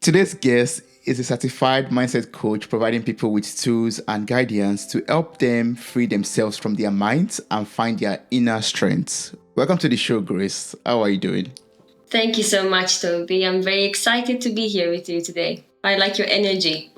Today's guest is a certified mindset coach providing people with tools and guidance to help them free themselves from their minds and find their inner strength. Welcome to the show, Grace. How are you doing? Thank you so much, Toby. I'm very excited to be here with you today. I like your energy.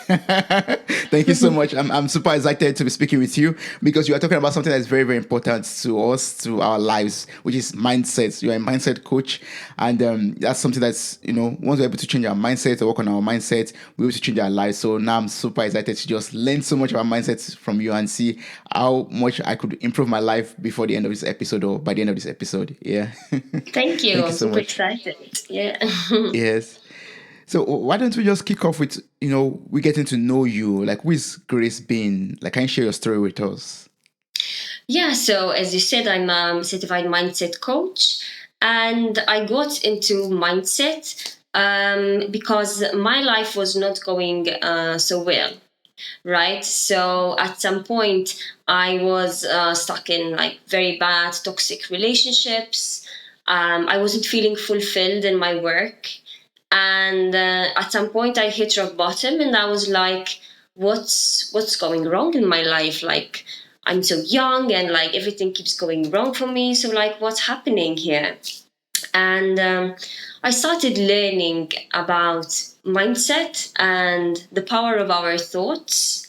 Thank you so much. I'm super excited to be speaking with you because you are talking about something that's very, very important to us, to our lives, which is mindset. You're a mindset coach, and that's something that's, once we're able to change our mindset or work on our mindset, we're able to change our lives. So now I'm super excited to just learn so much about mindset from you and see how much I could improve my life before the end of this episode or by the end of this episode. Yeah. Thank you. Thank you I'm so super much. excited. Yeah. Yes. So why don't we just kick off with, we getting to know you. Like, who is Grace Bean? Like, can you share your story with us? Yeah, so as you said, I'm a certified mindset coach, and I got into mindset because my life was not going so well, right? So at some point, I was stuck in like very bad toxic relationships. I wasn't feeling fulfilled in my work, and at some point, I hit rock bottom, and I was like, "What's going wrong in my life? Like, I'm so young, and like everything keeps going wrong for me. So like, what's happening here?" And I started learning about mindset and the power of our thoughts,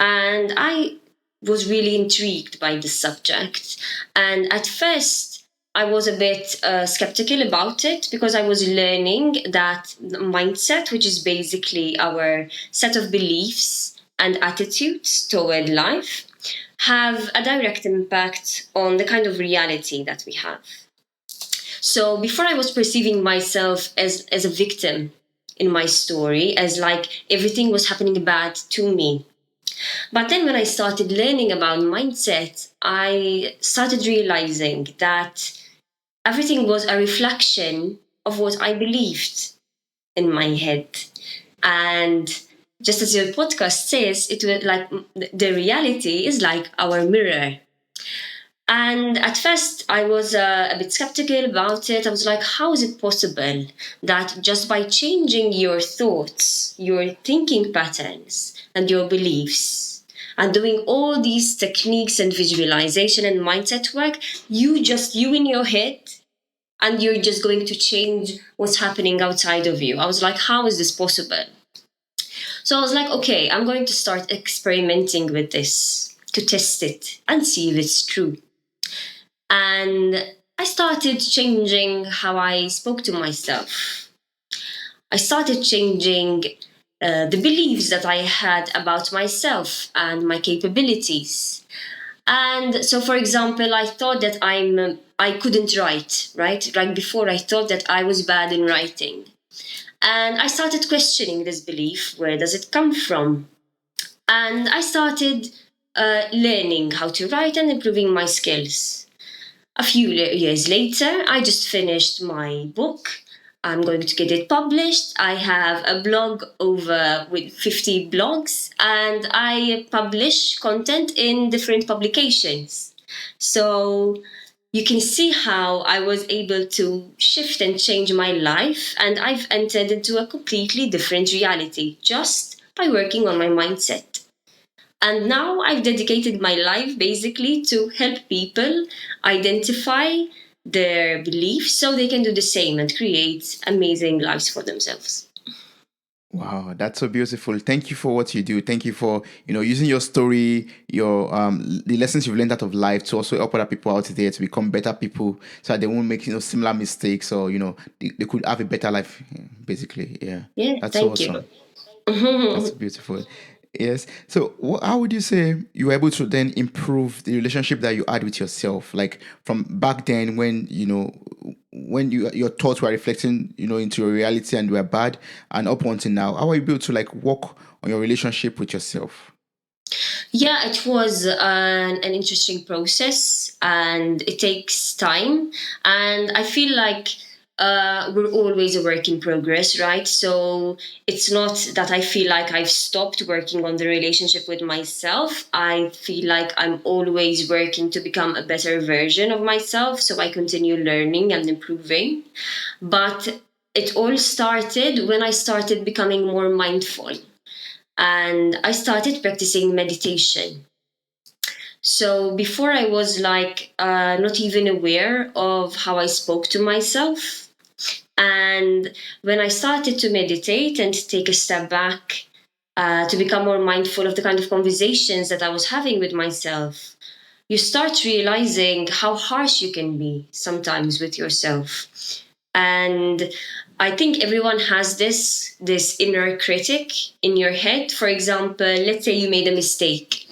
and I was really intrigued by the subject. And at first, I was a bit skeptical about it because I was learning that mindset, which is basically our set of beliefs and attitudes toward life, have a direct impact on the kind of reality that we have. So before I was perceiving myself as a victim in my story, as like everything was happening bad to me. But then when I started learning about mindset, I started realizing that everything was a reflection of what I believed in my head. And just as your podcast says, it was like the reality is like our mirror. And at first, I was a bit skeptical about it. I was like, how is it possible that just by changing your thoughts, your thinking patterns, and your beliefs, and doing all these techniques and visualization and mindset work, you in your head, and you're just going to change what's happening outside of you? I was like, how is this possible? So I was like, okay, I'm going to start experimenting with this to test it and see if it's true. And I started changing how I spoke to myself. I started changing the beliefs that I had about myself and my capabilities. And so, for example, I thought that I couldn't write, right? Like before, I thought that I was bad in writing. And I started questioning this belief. Where does it come from? And I started learning how to write and improving my skills. A few years later, I just finished my book. I'm going to get it published. I have a blog over with 50 blogs, and I publish content in different publications. So you can see how I was able to shift and change my life, and I've entered into a completely different reality just by working on my mindset. And now I've dedicated my life basically to help people identify their beliefs so they can do the same and create amazing lives for themselves. Wow, that's so beautiful. Thank you for what you do. Thank you for, using your story, your the lessons you've learned out of life to also help other people out there to become better people so that they won't make, similar mistakes or, they could have a better life, basically. Yeah. Yeah, That's so thank you. awesome. That's beautiful. Yes. So, how would you say you were able to then improve the relationship that you had with yourself? Like from back then, when when your thoughts were reflecting, into your reality and were bad, and up until now, how are you able to like work on your relationship with yourself? Yeah, it was an interesting process and it takes time. And I feel like we're always a work in progress, right? So it's not that I feel like I've stopped working on the relationship with myself. I feel like I'm always working to become a better version of myself. So I continue learning and improving. But it all started when I started becoming more mindful and I started practicing meditation. So before I was like not even aware of how I spoke to myself. And when I started to meditate and take a step back to become more mindful of the kind of conversations that I was having with myself, you start realizing how harsh you can be sometimes with yourself. And I think everyone has this inner critic in your head. For example, let's say you made a mistake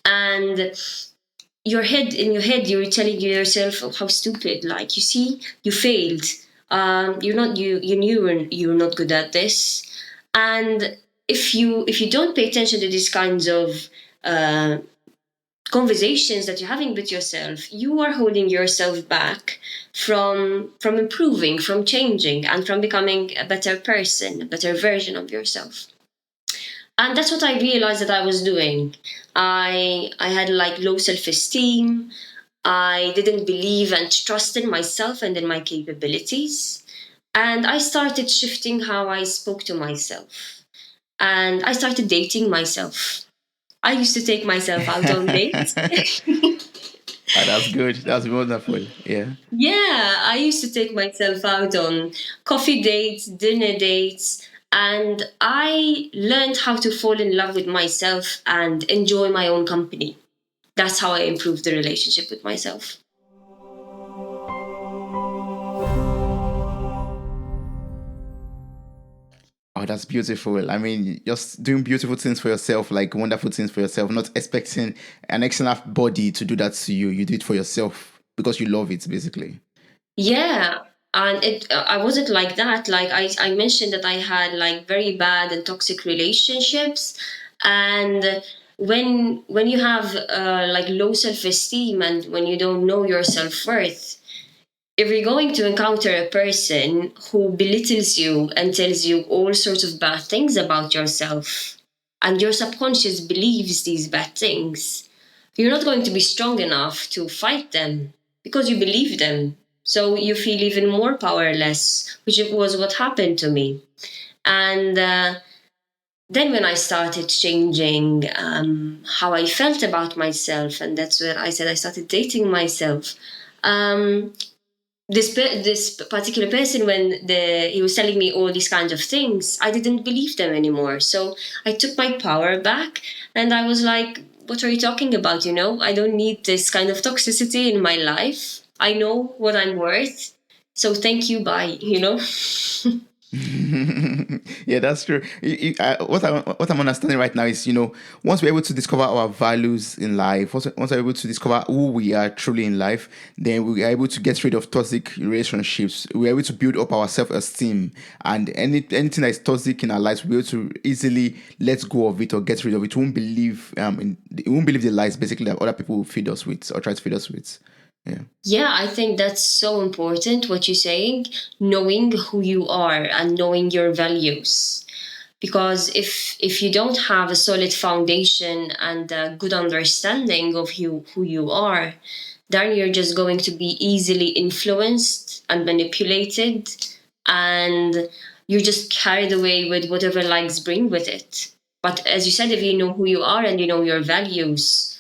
and in your head you're telling yourself, oh, how stupid, like, you see, you failed, you're not you knew you're not good at this. And if you don't pay attention to these kinds of uh, conversations that you're having with yourself, you are holding yourself back from improving, from changing, and from becoming a better person, a better version of yourself. And that's what I realized that I was doing. I had like low self-esteem. I didn't believe and trust in myself and in my capabilities. And I started shifting how I spoke to myself. And I started dating myself. I used to take myself out on dates. Ah, that's good. That's wonderful. Yeah. Yeah, I used to take myself out on coffee dates, dinner dates, and I learned how to fall in love with myself and enjoy my own company. That's how I improved the relationship with myself. Oh, that's beautiful. I mean, just doing beautiful things for yourself, like wonderful things for yourself, not expecting an external body to do that to you. You do it for yourself because you love it, basically. Yeah, and I wasn't like that. Like I mentioned that I had like very bad and toxic relationships, and when you have like low self-esteem and when you don't know your self-worth, if you're going to encounter a person who belittles you and tells you all sorts of bad things about yourself, and your subconscious believes these bad things, you're not going to be strong enough to fight them because you believe them. So you feel even more powerless, which was what happened to me. And then when I started changing how I felt about myself, and that's where I said I started dating myself. Um, this particular person, when he was telling me all these kinds of things, I didn't believe them anymore. So I took my power back, and I was like, what are you talking about? I don't need this kind of toxicity in my life. I know what I'm worth, so thank you, bye. Yeah, that's true. What I'm understanding right now is, once we're able to discover our values in life, once we're able to discover who we are truly in life, then we are able to get rid of toxic relationships. We're able to build up our self-esteem, and anything that is toxic in our lives, we're able to easily let go of it or get rid of it. We won't believe the lies basically that other people feed us with or try to feed us with. Yeah. Yeah, I think that's so important what you're saying, knowing who you are and knowing your values. Because if you don't have a solid foundation and a good understanding of who you are, then you're just going to be easily influenced and manipulated, and you're just carried away with whatever likes bring with it. But as you said, if you know who you are and you know your values,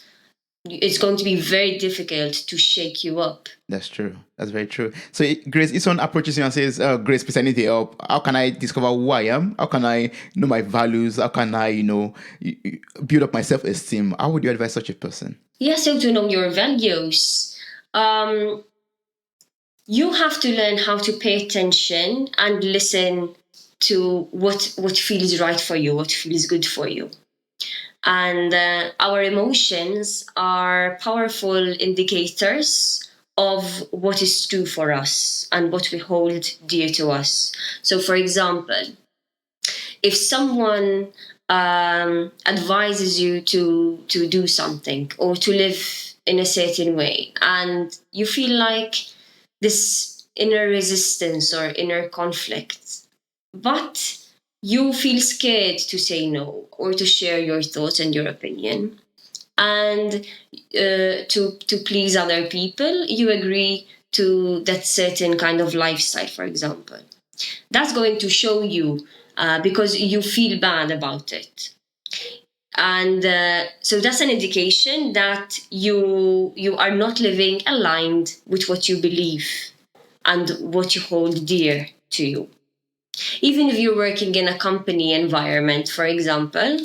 it's going to be very difficult to shake you up. That's true. That's very true. So, Grace, if someone approaches you and says, "Oh, Grace, please, I need help. How can I discover who I am? How can I know my values? How can I, build up my self-esteem?" How would you advise such a person? Yeah, so to know your values, um, you have to learn how to pay attention and listen to what feels right for you, what feels good for you. And our emotions are powerful indicators of what is true for us and what we hold dear to us. So, for example, if someone advises you to do something or to live in a certain way, and you feel like this inner resistance or inner conflict, but you feel scared to say no or to share your thoughts and your opinion, and to please other people, you agree to that certain kind of lifestyle, for example. That's going to show you because you feel bad about it. And so that's an indication that you are not living aligned with what you believe and what you hold dear to you. Even if you're working in a company environment, for example,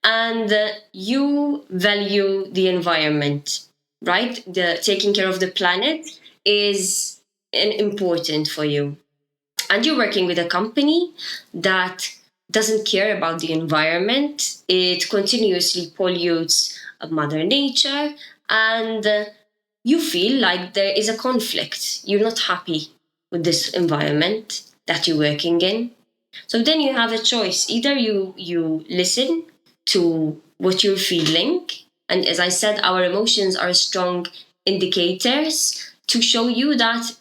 and you value the environment, right? The taking care of the planet is important for you, and you're working with a company that doesn't care about the environment, it continuously pollutes Mother Nature, and you feel like there is a conflict. You're not happy with this environment that you're working in. So then you have a choice. Either you listen to what you're feeling, and as I said, our emotions are strong indicators to show you that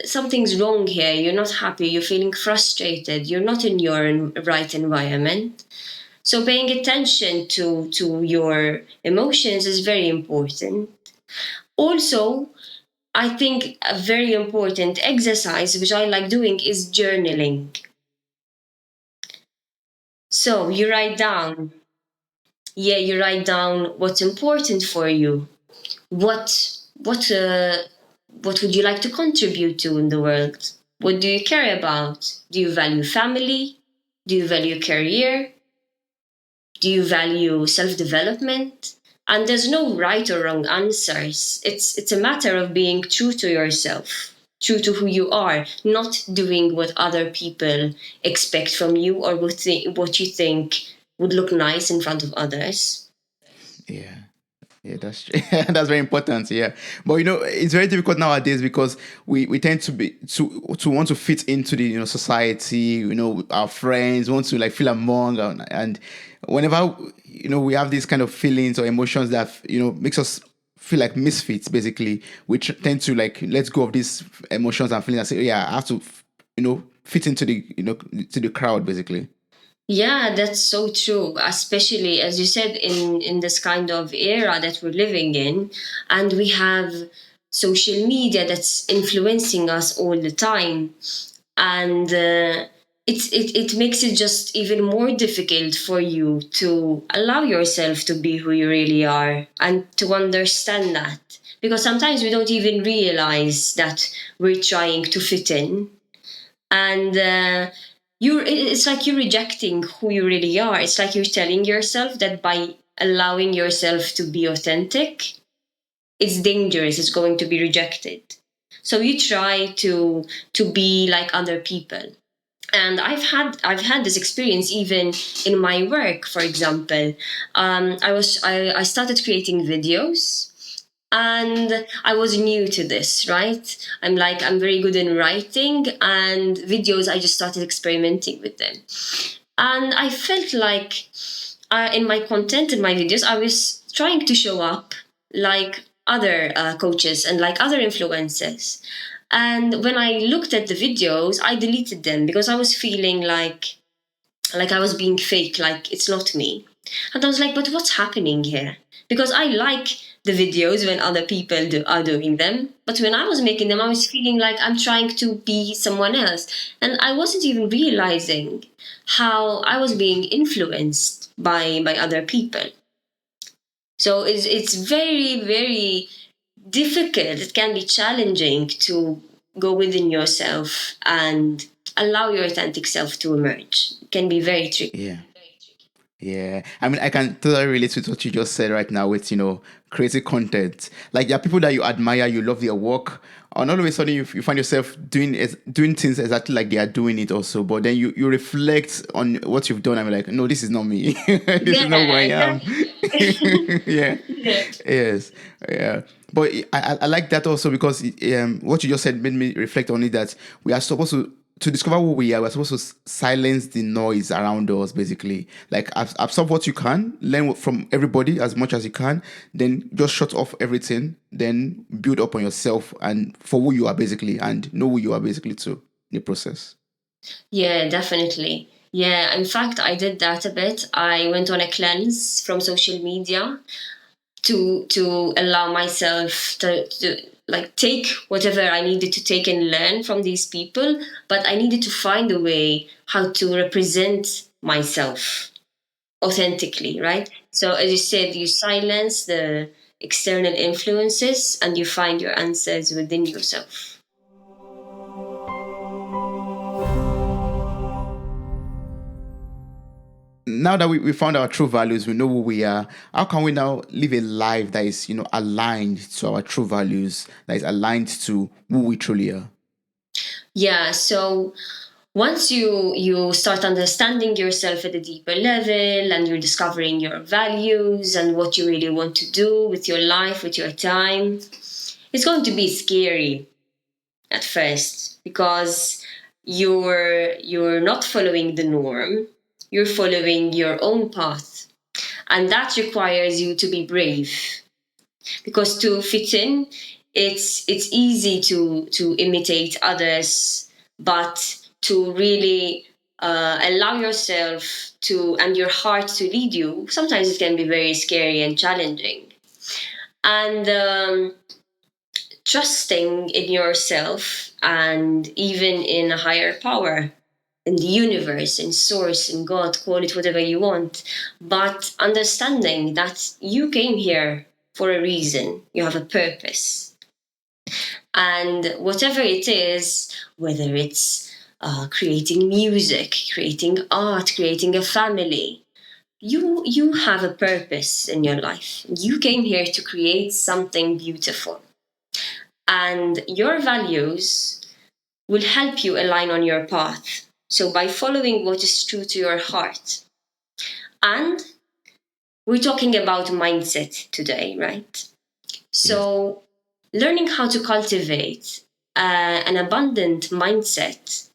something's wrong here. You're not happy. You're feeling frustrated. You're not in your right environment. So paying attention to your emotions is very important. Also, I think a very important exercise which I like doing is journaling. So you write down, yeah, you write down what's important for you. What would you like to contribute to in the world? What do you care about? Do you value family? Do you value career? Do you value self-development? And there's no right or wrong answers. It's a matter of being true to yourself, true to who you are, not doing what other people expect from you or what you think would look nice in front of others. Yeah. Yeah, that's true. That's very important. Yeah, but it's very difficult nowadays because we tend to want to fit into the society. Our friends want to like feel among, and whenever we have these kind of feelings or emotions that makes us feel like misfits. Basically, we tend to like let go of these emotions and feelings and say, yeah, I have to fit into the to the crowd. Basically. Yeah, that's so true, especially as you said in this kind of era that we're living in, and we have social media that's influencing us all the time, and it makes it just even more difficult for you to allow yourself to be who you really are and to understand that, because sometimes we don't even realize that we're trying to fit in, and it's like you're rejecting who you really are. It's like you're telling yourself that by allowing yourself to be authentic, it's dangerous, it's going to be rejected. So you try to be like other people. And I've had this experience even in my work. For example, I started creating videos, and I was new to this, right? I'm very good in writing, and videos, I just started experimenting with them. And I felt like in my content, in my videos, I was trying to show up like other coaches and like other influencers. And when I looked at the videos, I deleted them because I was feeling like I was being fake, like it's not me. And I was like, but what's happening here? Because I like the videos when other people are doing them. But when I was making them, I was feeling like I'm trying to be someone else. And I wasn't even realizing how I was being influenced by other people. So it's very, very difficult. It can be challenging to go within yourself and allow your authentic self to emerge. It can be very tricky. Yeah. Yeah, I mean, I can totally relate to what you just said right now with, creating content. Like, there are people that you admire, you love their work, and all of a sudden you find yourself doing things exactly like they are doing it also. But then you reflect on what you've done and you're like, no, this is not me. This is not who I Yeah, am. exactly. Yeah. Yeah. Yes. Yeah. But I like that also because what you just said made me reflect on it that we are supposed to discover who we are. We're supposed to silence the noise around us, basically. Like absorb what you can, learn from everybody as much as you can, then just shut off everything, then build up on yourself and for who you are basically, and know who you are basically too in the process. Yeah, definitely. Yeah, in fact, I did that a bit. I went on a cleanse from social media. to allow myself to like take whatever I needed to take and learn from these people, but I needed to find a way how to represent myself authentically, right? So as you said, you silence the external influences and you find your answers within yourself. Now that we found our true values, we know who we are. How can we now live a life that is, aligned to our true values, that is aligned to who we truly are? Yeah, so once you start understanding yourself at a deeper level and you're discovering your values and what you really want to do with your life, with your time, it's going to be scary at first because you're not following the norm, you're following your own path, and that requires you to be brave, because to fit in, it's easy to imitate others, but to really allow yourself to and your heart to lead you, sometimes it can be very scary and challenging. And trusting in yourself and even in a higher power, in the universe, in source, in God, call it whatever you want, but understanding that you came here for a reason, you have a purpose. And whatever it is, whether it's creating music, creating art, creating a family, you have a purpose in your life. You came here to create something beautiful. And your values will help you align on your path. So by following what is true to your heart. And we're talking about mindset today, right? Yes. So learning how to cultivate an abundant mindset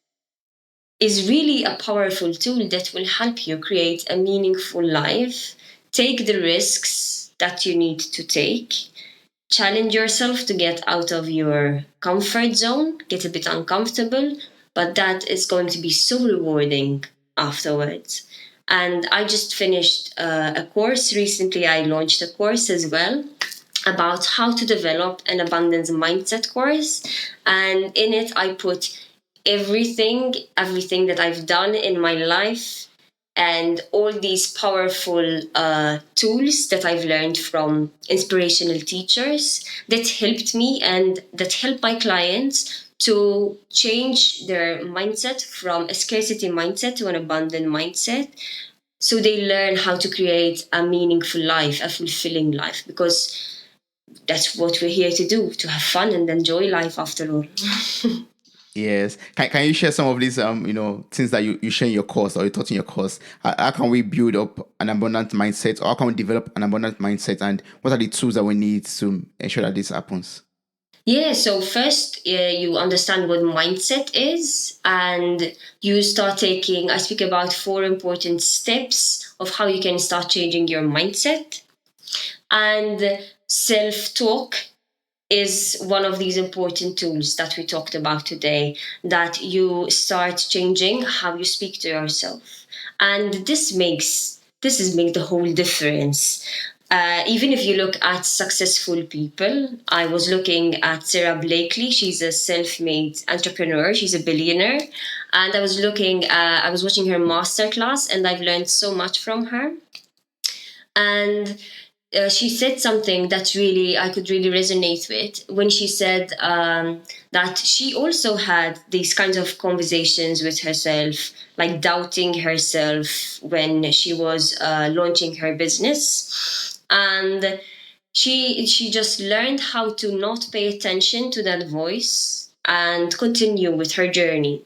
is really a powerful tool that will help you create a meaningful life, take the risks that you need to take, challenge yourself to get out of your comfort zone, get a bit uncomfortable, but that is going to be so rewarding afterwards. And I just finished a course recently. I launched a course as well about how to develop an abundance mindset course. And in it, I put everything that I've done in my life and all these powerful tools that I've learned from inspirational teachers that helped me and that help my clients to change their mindset from a scarcity mindset to an abundant mindset, so they learn how to create a meaningful life, a fulfilling life, because that's what we're here to do, to have fun and enjoy life after all. Yes. Can you share some of these things that you share in your course or you taught in your course? How can we build up an abundant mindset, or how can we develop an abundant mindset, and what are the tools that we need to ensure that this happens? Yeah, so first you understand what mindset is, and you start taking, I speak about four important steps of how you can start changing your mindset. And self talk is one of these important tools that we talked about today, that you start changing how you speak to yourself. And this is make the whole difference. Even if you look at successful people, I was looking at Sarah Blakely. She's a self-made entrepreneur. She's a billionaire, and I was watching her masterclass, and I've learned so much from her. And she said something that really I could really resonate with when she said that she also had these kinds of conversations with herself, like doubting herself when she was launching her business, and she just learned how to not pay attention to that voice and continue with her journey.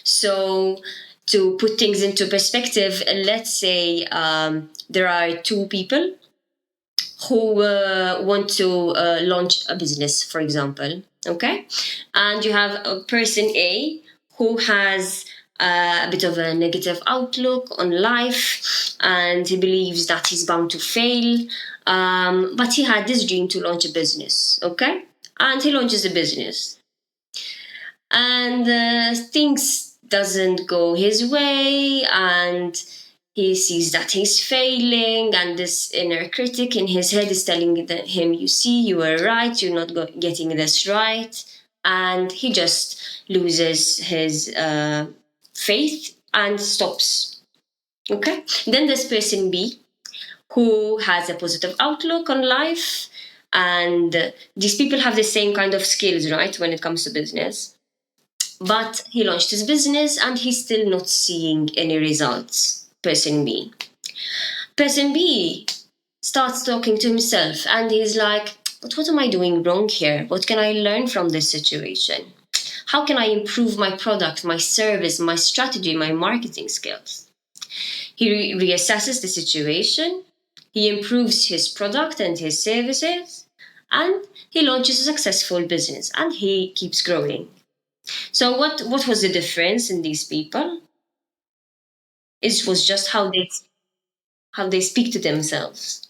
So, to put things into perspective, let's say there are two people who want to launch a business, for example. Okay. And you have a person A who has a bit of a negative outlook on life, and he believes that he's bound to fail. But he had this dream to launch a business. Okay. And he launches a business, and things doesn't go his way, and he sees that he's failing, and this inner critic in his head is telling him, you see, you were right, you're not getting this right. And he just loses his faith and stops. Okay? Then there's person B, who has a positive outlook on life. And these people have the same kind of skills, right, when it comes to business. But he launched his business and he's still not seeing any results. Person B. Person B starts talking to himself and he's like, but what am I doing wrong here? What can I learn from this situation? How can I improve my product, my service, my strategy, my marketing skills? He reassesses the situation, he improves his product and his services, and he launches a successful business and he keeps growing. So what was the difference in these people? It was just how they speak to themselves.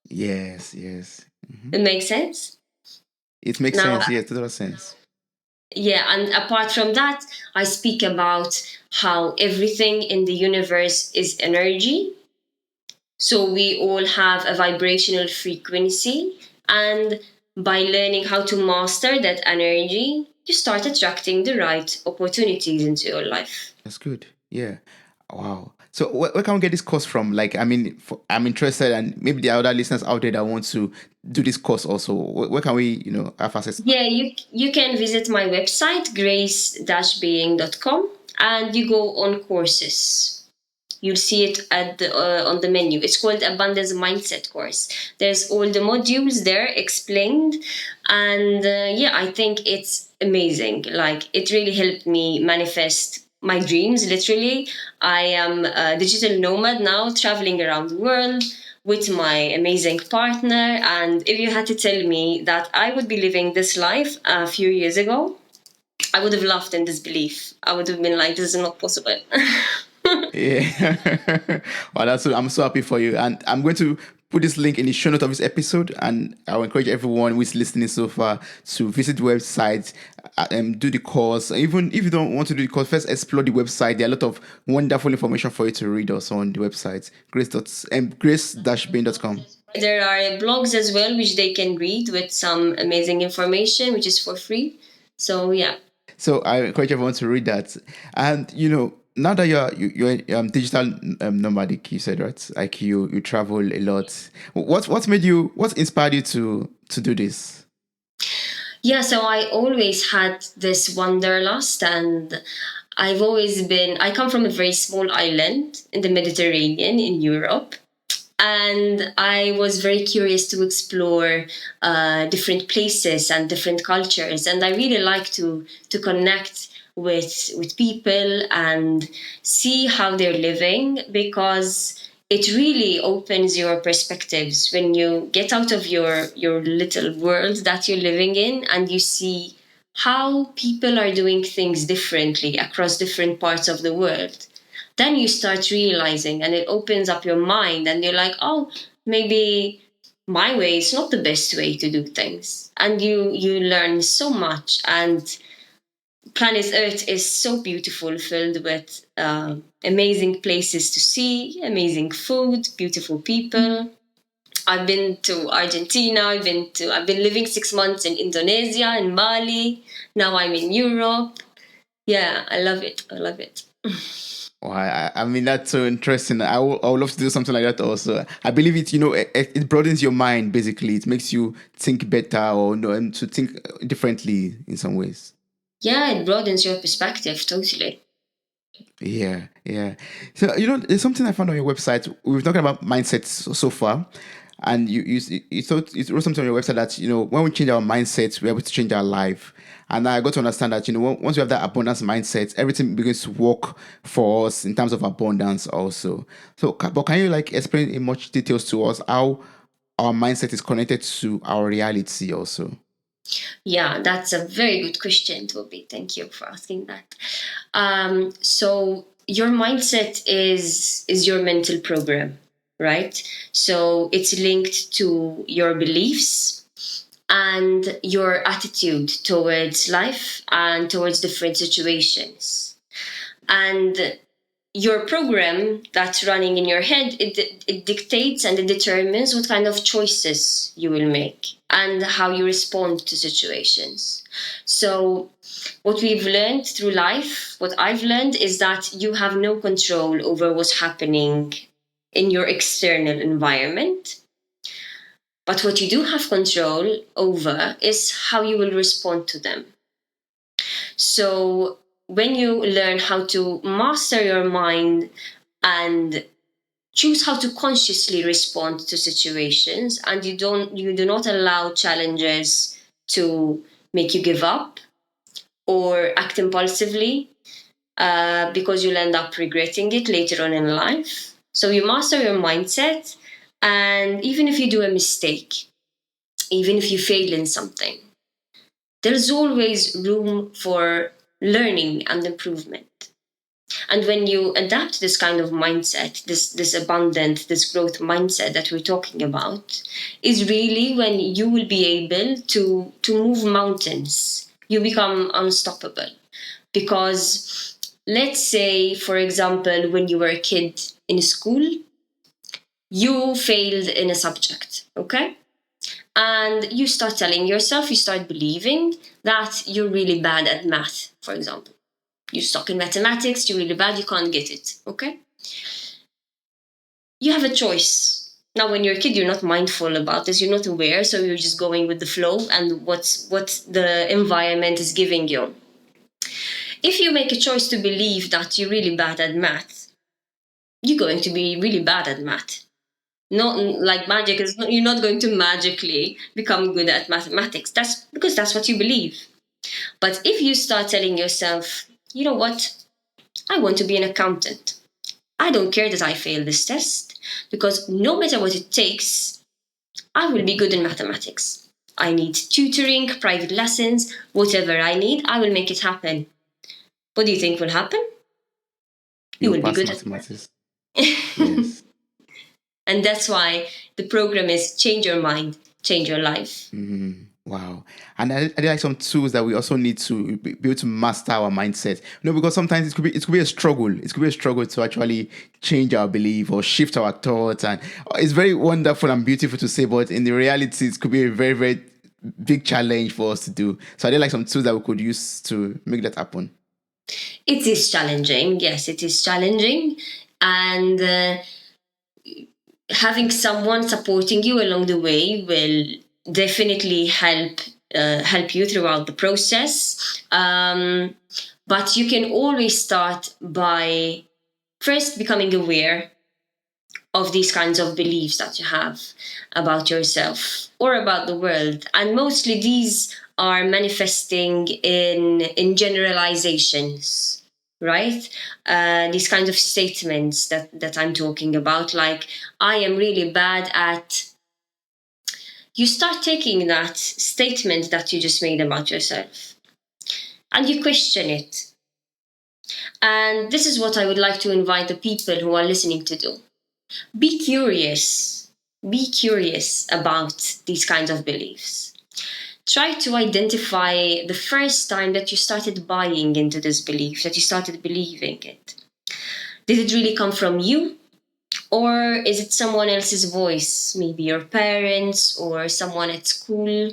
Yes, yes. Hmm. It makes sense. It makes Now, sense. Yes, total sense. yeah, and apart from that, I speak about how everything in the universe is energy. So we all have a vibrational frequency, and by learning how to master that energy, you start attracting the right opportunities into your life. That's good. Yeah. Wow. So where can we get this course from? Like, I mean, I'm interested, and maybe there are other listeners out there that want to do this course also. Where can we, have access? Yeah, you can visit my website, grace-being.com, and you go on courses. You'll see it at on the menu. It's called Abundance Mindset course. There's all the modules there explained, and yeah, I think it's amazing. Like, it really helped me manifest my dreams. Literally, I am a digital nomad now, traveling around the world with my amazing partner. And if you had to tell me that I would be living this life a few years ago, I would have laughed in disbelief. I would have been like, this is not possible. Yeah. Well, I'm so happy for you. And I'm going to put this link in the show note of this episode. And I will encourage everyone who is listening so far to visit the website and do the course. Even if you don't want to do the course, first explore the website. There are a lot of wonderful information for you to read also on the website, grace-bean.com. There are blogs as well, which they can read with some amazing information, which is for free. So, yeah. So I encourage everyone to read that. And now that you're digital nomadic, you said, right? Like you travel a lot. What inspired you to do this? Yeah, so I always had this wanderlust, and I come from a very small island in the Mediterranean in Europe. And I was very curious to explore different places and different cultures, and I really like to connect with people and see how they're living, because it really opens your perspectives when you get out of your little world that you're living in, and you see how people are doing things differently across different parts of the world. Then you start realizing, and it opens up your mind, and you're like, oh, maybe my way is not the best way to do things. And you learn so much. And planet Earth is so beautiful, filled with amazing places to see, amazing food, beautiful people. I've been to Argentina. I've been living 6 months in Indonesia, in Bali. Now I'm in Europe. Yeah, I love it. I love it. Oh, I mean, that's so interesting. I would love to do something like that also. I believe it broadens your mind, basically. It makes you think better, or and to think differently in some ways. Yeah, it broadens your perspective totally. Yeah, yeah. So there's something I found on your website. We've talking about mindsets so far, and you wrote something on your website that when we change our mindsets, we're able to change our life. And I got to understand that once we have that abundance mindset, everything begins to work for us in terms of abundance also. So, but can you explain in much details to us how our mindset is connected to our reality also? Yeah, that's a very good question, Toby. Thank you for asking that. So your mindset is your mental program, right? So it's linked to your beliefs and your attitude towards life and towards different situations. And your program that's running in your head, it dictates and it determines what kind of choices you will make and how you respond to situations. So what we've learned through life, what I've learned, is that you have no control over what's happening in your external environment. But what you do have control over is how you will respond to them. So when you learn how to master your mind and choose how to consciously respond to situations, and you do not allow challenges to make you give up or act impulsively, because you'll end up regretting it later on in life. So you master your mindset, and even if you do a mistake, even if you fail in something, there's always room for learning and improvement. And when you adapt this kind of mindset, this abundant, this growth mindset that we're talking about, is really when you will be able to move mountains. You become unstoppable. Because let's say, for example, when you were a kid in school, you failed in a subject, okay? And you start telling yourself, you start believing that you're really bad at math, for example. You suck in mathematics, you're really bad, you can't get it, okay? You have a choice. Now, when you're a kid, you're not mindful about this, you're not aware, so you're just going with the flow and what the environment is giving you. If you make a choice to believe that you're really bad at math, you're going to be really bad at math. Not like magic, you're not going to magically become good at mathematics. That's because that's what you believe. But if you start telling yourself, you know what, I want to be an accountant. I don't care that I fail this test, because no matter what it takes, I will be good in mathematics. I need tutoring, private lessons, whatever I need, I will make it happen. What do you think will happen? You will be good at mathematics. Yes. And that's why the program is change your mind, change your life. Mm-hmm. Wow. And are there like some tools that we also need to be able to master our mindset? Because sometimes it could be a struggle. It could be a struggle to actually change our belief or shift our thoughts. And it's very wonderful and beautiful to say, but in the reality, it could be a very, very big challenge for us to do. So are there like some tools that we could use to make that happen? It is challenging. Yes, it is challenging. And having someone supporting you along the way will definitely help you throughout the process. But you can always start by first becoming aware of these kinds of beliefs that you have about yourself or about the world. And mostly these are manifesting in generalizations, right? These kinds of statements that I'm talking about, like, I am really bad at. You start taking that statement that you just made about yourself and you question it. And this is what I would like to invite the people who are listening to do. Be curious. Be curious about these kinds of beliefs. Try to identify the first time that you started buying into this belief, that you started believing it. Did it really come from you? Or is it someone else's voice? Maybe your parents or someone at school.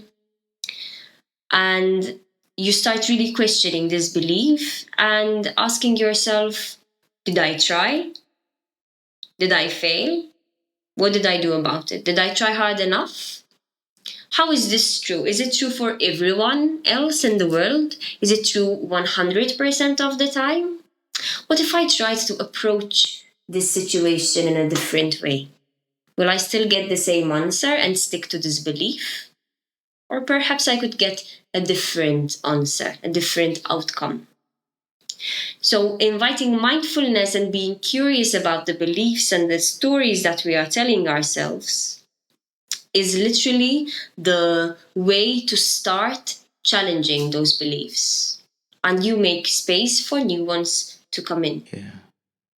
And you start really questioning this belief and asking yourself, did I try? Did I fail? What did I do about it? Did I try hard enough? How is this true? Is it true for everyone else in the world? Is it true 100% of the time? What if I tried to approach this situation in a different way? Will I still get the same answer and stick to this belief? Or perhaps I could get a different answer, a different outcome. So, inviting mindfulness and being curious about the beliefs and the stories that we are telling ourselves is literally the way to start challenging those beliefs. And you make space for new ones to come in. Yeah.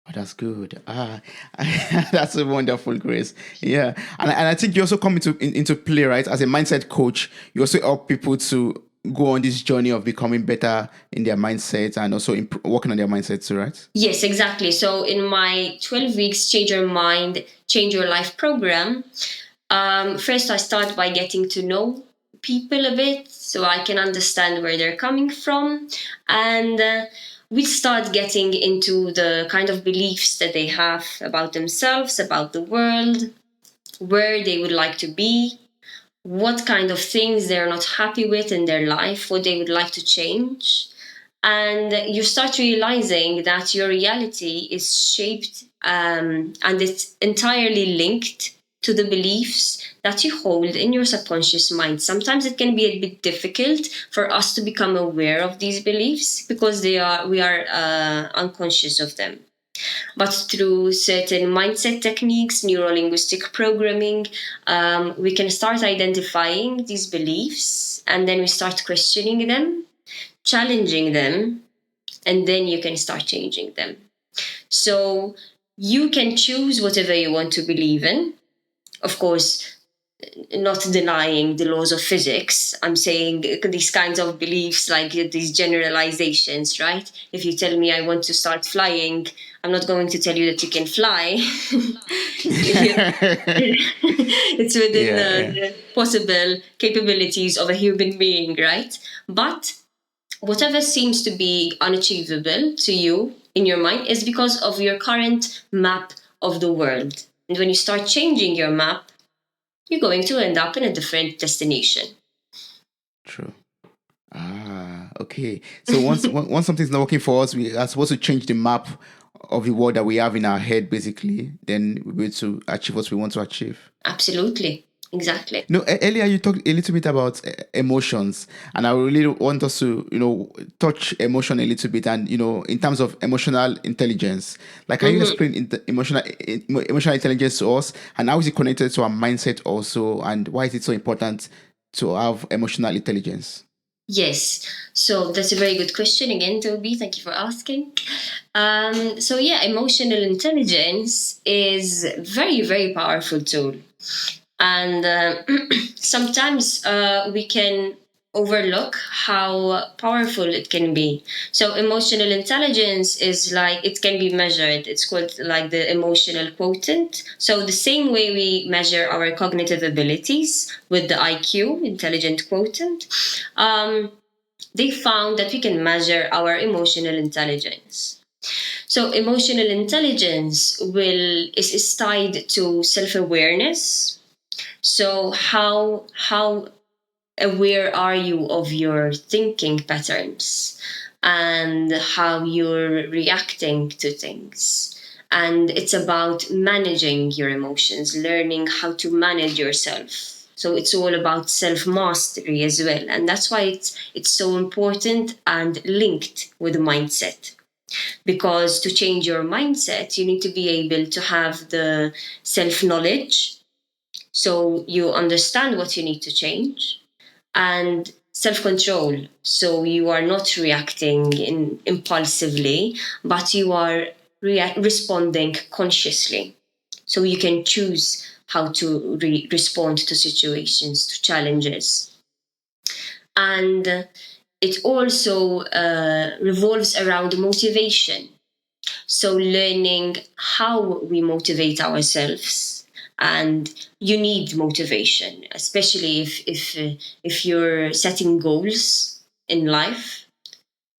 Oh, that's good. That's a wonderful, Grace. Yeah, and I think you also come into play, right? As a mindset coach, you also help people to go on this journey of becoming better in their mindset and also working on their mindset too, right? Yes, exactly. So in my 12 weeks Change Your Mind, Change Your Life program, first I start by getting to know people a bit so I can understand where they're coming from. And we start getting into the kind of beliefs that they have about themselves, about the world, where they would like to be, what kind of things they're not happy with in their life, what they would like to change. And you start realizing that your reality is shaped and it's entirely linked to the beliefs that you hold in your subconscious mind. Sometimes it can be a bit difficult for us to become aware of these beliefs because we are unconscious of them. But through certain mindset techniques, neuro linguistic programming, we can start identifying these beliefs and then we start questioning them, challenging them, and then you can start changing them. So you can choose whatever you want to believe in. Of course, not denying the laws of physics. I'm saying these kinds of beliefs, like these generalizations, right? If you tell me I want to start flying, I'm not going to tell you that you can fly. It's within Yeah, yeah. the possible capabilities of a human being, right? But whatever seems to be unachievable to you in your mind is because of your current map of the world. And when you start changing your map, you're going to end up in a different destination. True. Okay. So once something's not working for us, we are supposed to change the map of the world that we have in our head, basically. Then we're able to achieve what we want to achieve. Absolutely. Exactly. No, earlier you talked a little bit about emotions, and I really want us to, touch emotion a little bit, and in terms of emotional intelligence, like can you Mhm. explain emotional intelligence to us, and how is it connected to our mindset also, and why is it so important to have emotional intelligence? Yes. So that's a very good question again, Toby. Thank you for asking. So yeah, emotional intelligence is very, very powerful tool. And sometimes we can overlook how powerful it can be. So emotional intelligence is like, it can be measured, it's called like the emotional quotient. So the same way we measure our cognitive abilities with the IQ, intelligent quotient, um, they found that we can measure our emotional intelligence. So emotional intelligence is tied to self-awareness. So how aware are you of your thinking patterns and how you're reacting to things? And it's about managing your emotions, learning how to manage yourself. So it's all about self mastery as well, and that's why it's so important and linked with mindset. Because to change your mindset, you need to be able to have the self knowledge, so you understand what you need to change, and self control, so you are not reacting impulsively, but you are responding consciously, so you can choose how to respond to situations, to challenges. And it also revolves around motivation, so learning how we motivate ourselves. And you need motivation, especially if you're setting goals in life.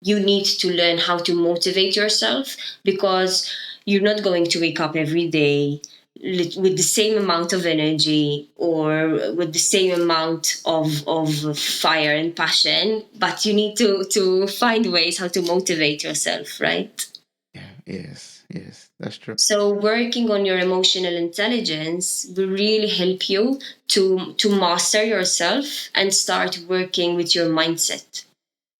You need to learn how to motivate yourself, because you're not going to wake up every day with the same amount of energy or with the same amount of fire and passion, but you need to find ways how to motivate yourself, right? Yeah. Yes, that's true. So working on your emotional intelligence will really help you to master yourself and start working with your mindset.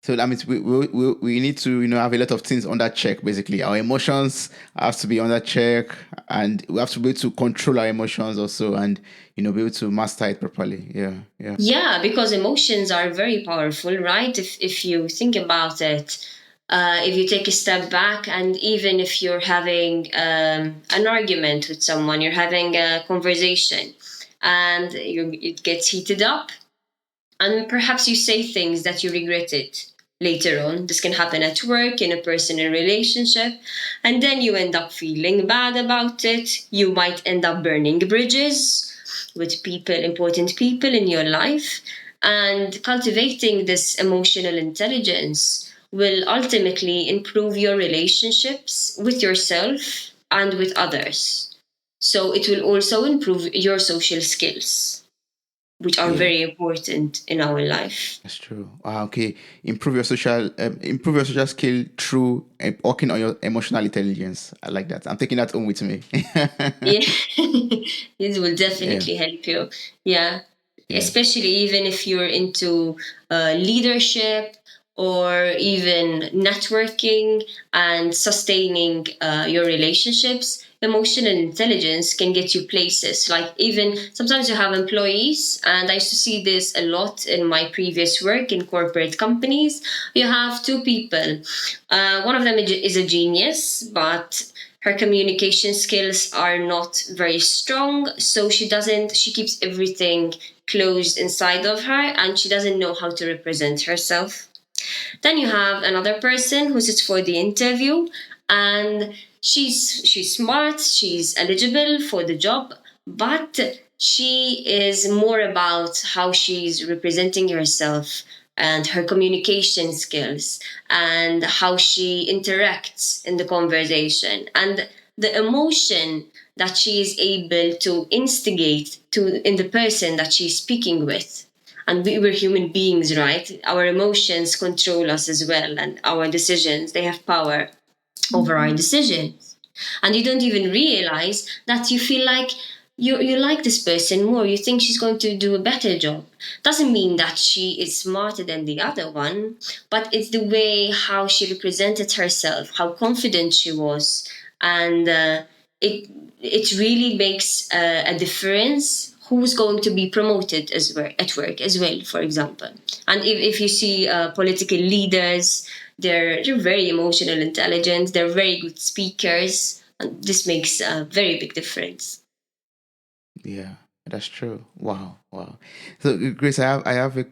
So that means we need to have a lot of things under check. Basically, our emotions have to be under check, and we have to be able to control our emotions also, and be able to master it properly. Yeah, yeah, Yeah, because emotions are very powerful, right? If you think about it, if you take a step back, and even if you're having an argument with someone, you're having a conversation, and it gets heated up, And perhaps you say things that you regretted later on. This can happen at work, in a personal relationship, and then you end up feeling bad about it. You might end up burning bridges with people, important people in your life. And cultivating this emotional intelligence will ultimately improve your relationships with yourself and with others. So it will also improve your social skills, which are Yeah. very important in our life. That's true. Okay. Improve your social skill through working on your emotional intelligence. I like that. I'm taking that home with me. Yeah, this will Yeah. definitely help you. Yeah, Yeah. especially even if you're into leadership or even networking and sustaining your relationships. Emotional intelligence can get you places. Like, even sometimes you have employees, and I used to see this a lot in my previous work in corporate companies. You have two people. One of them is a genius, but her communication skills are not very strong, so she keeps everything closed inside of her, and she doesn't know how to represent herself. Then you have another person who sits for the interview, and she's smart, she's eligible for the job, but she is more about how she's representing herself and her communication skills and how she interacts in the conversation and the emotion that she is able to instigate to in the person that she's speaking with. And we were human beings, right? Our emotions control us as well, and our decisions, they have power over our decisions. And you don't even realize that you feel like you like this person more. You think she's going to do a better job. Doesn't mean that she is smarter than the other one, but it's the way how she represented herself, how confident she was, and it it really makes a difference who's going to be promoted at work as well, for example. And if you see political leaders, they're very emotional intelligent, they're very good speakers, and this makes a very big difference. Yeah, that's true. Wow, wow. So, Grace, I have a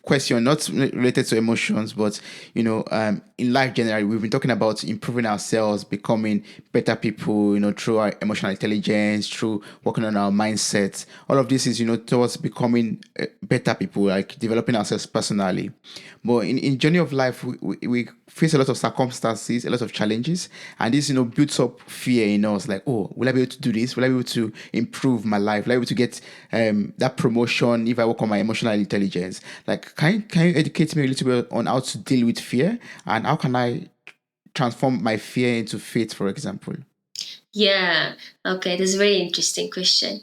question, not related to emotions, but in life generally, we've been talking about improving ourselves, becoming better people, through our emotional intelligence, through working on our mindset. All of this is, towards becoming better people, like developing ourselves personally. But in journey of life, we face a lot of circumstances, a lot of challenges, and this builds up fear in us. Like, oh, will I be able to do this? Will I be able to improve my life? Will I be able to get that promotion if I work on my emotional intelligence? Like, can you educate me a little bit on how to deal with fear, and how can I transform my fear into faith, for example? Yeah, okay, that's a very interesting question.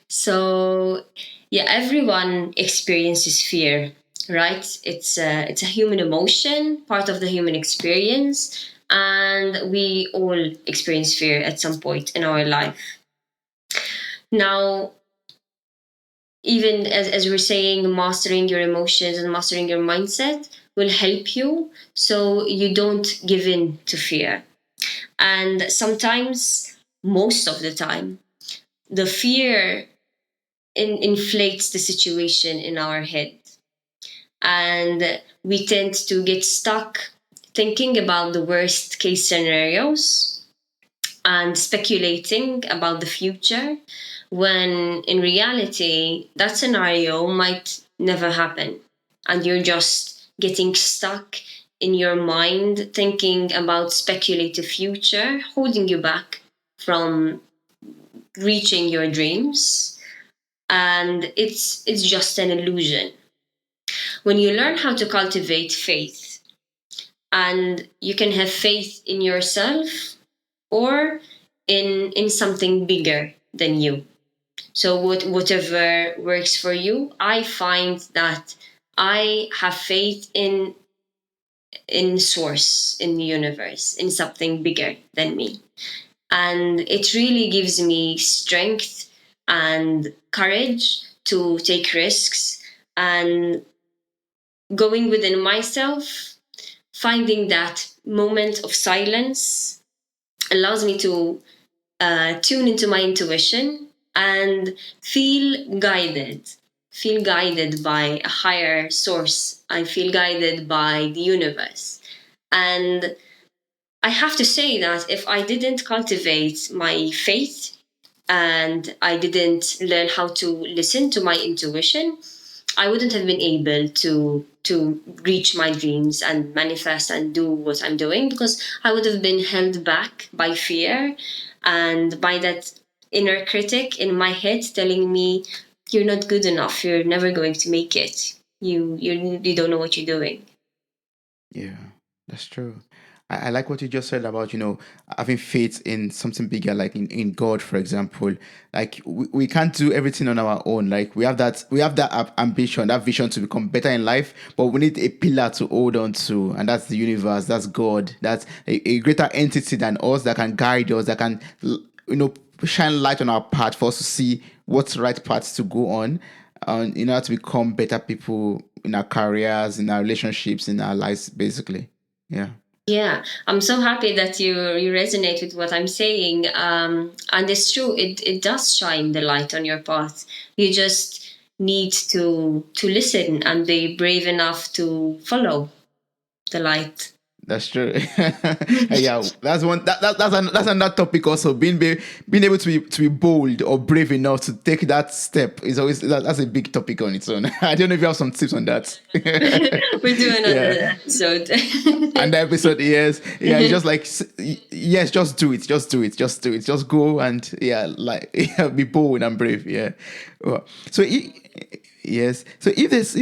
So, yeah, everyone experiences fear, right? It's a human emotion, part of the human experience, and we all experience fear at some point in our life. Now, even as we're saying, mastering your emotions and mastering your mindset will help you so you don't give in to fear. And sometimes, most of the time, the fear inflates the situation in our head, and we tend to get stuck thinking about the worst case scenarios and speculating about the future, when in reality that scenario might never happen, and you're just getting stuck in your mind thinking about speculative future, holding you back from reaching your dreams. And it's just an illusion. When you learn how to cultivate faith, and you can have faith in yourself or in something bigger than you. So whatever works for you, I find that I have faith in source, in the universe, in something bigger than me. And it really gives me strength and courage to take risks, and going within myself, finding that moment of silence allows me to tune into my intuition and feel guided feel guided by a higher source. I feel guided by the universe. And I have to say that if I didn't cultivate my faith and I didn't learn how to listen to my intuition, I wouldn't have been able to reach my dreams and manifest and do what I'm doing, because I would have been held back by fear and by that inner critic in my head telling me, you're not good enough, you're never going to make it, you don't know what you're doing. Yeah, that's true. I like what you just said about, having faith in something bigger, like in God, for example. Like we can't do everything on our own. Like we have that ambition, that vision to become better in life, but we need a pillar to hold on to, and that's the universe, that's God, that's a greater entity than us that can guide us, that can, you know, shine light on our path for us to see what's the right path to go on, in order to become better people in our careers, in our relationships, in our lives, basically. Yeah, Yeah, I'm so happy that you resonate with what I'm saying. And it's true, it does shine the light on your path. You just need to listen and be brave enough to follow the light. that's true. Yeah, that's one. That's another topic also. Being able to be bold or brave enough to take that step is always that's a big topic on its own. I don't know if you have some tips on that. We'll do Yeah. another episode. And the episode, yes, yeah, it's just like, yes, just do it, just do it, just go, and yeah, like, yeah, be bold and brave, yeah. Well, so yes, so if there's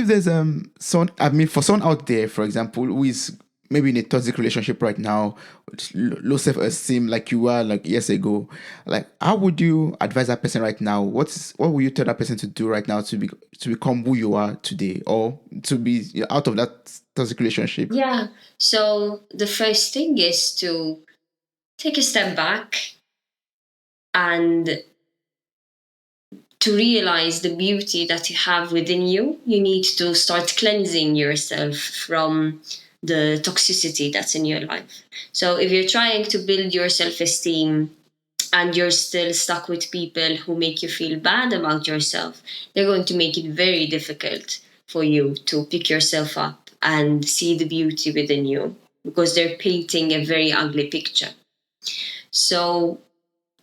someone, I mean, for someone out there, for example, who is maybe in a toxic relationship right now, with low self-esteem, like you were like years ago, like how would you advise that person right now? What would you tell that person to do right now to become who you are today, or to be out of that toxic relationship? Yeah. So the first thing is to take a step back and to realize the beauty that you have within you. You need to start cleansing yourself from the toxicity that's in your life. So if you're trying to build your self-esteem and you're still stuck with people who make you feel bad about yourself, they're going to make it very difficult for you to pick yourself up and see the beauty within you, because they're painting a very ugly picture. So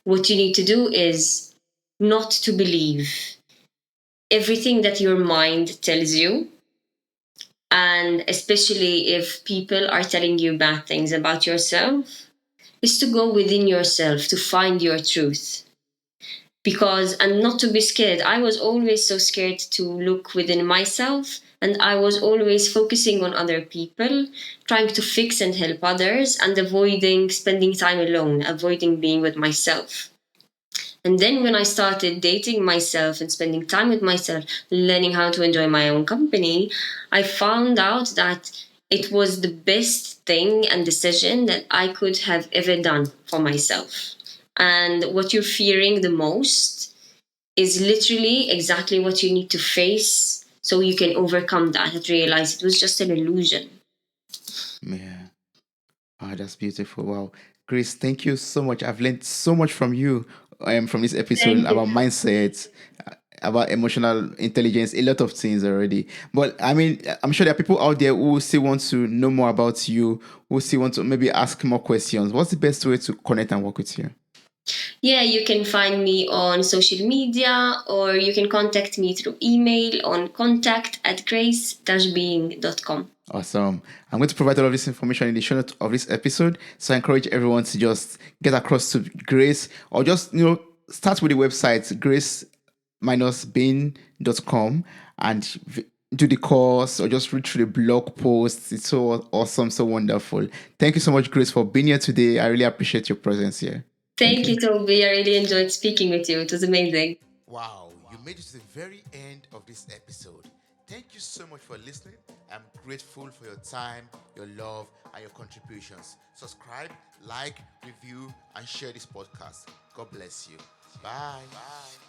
what you need to do is not to believe everything that your mind tells you, and especially if people are telling you bad things about yourself, is to go within yourself to find your truth. Because, and not to be scared, I was always so scared to look within myself, and I was always focusing on other people, trying to fix and help others, and avoiding spending time alone, avoiding being with myself. And then when I started dating myself and spending time with myself, learning how to enjoy my own company, I found out that it was the best thing and decision that I could have ever done for myself. And what you're fearing the most is literally exactly what you need to face so you can overcome that and realize it was just an illusion. Yeah. Oh, that's beautiful. Wow. Grace, thank you so much. I've learned so much from you, from this episode Thank you. about mindset, about emotional intelligence, a lot of things already. But I mean, I'm sure there are people out there who still want to know more about you, who still want to maybe ask more questions. What's the best way to connect and work with you? Yeah, you can find me on social media, or you can contact me through email on contact@grace-being.com. Awesome. I'm going to provide all of this information in the show notes of this episode. So I encourage everyone to just get across to Grace, or just, start with the website, grace-bean.com, and do the course, or just read through the blog posts. It's so awesome, so wonderful. Thank you so much, Grace, for being here today. I really appreciate your presence here. Thank Thank you. you, Toby. I really enjoyed speaking with you. It was amazing. Wow, you made it to the very end of this episode. Thank you so much for listening. I'm grateful for your time, your love, and your contributions. Subscribe, like, review, and share this podcast. God bless you. Bye. Bye.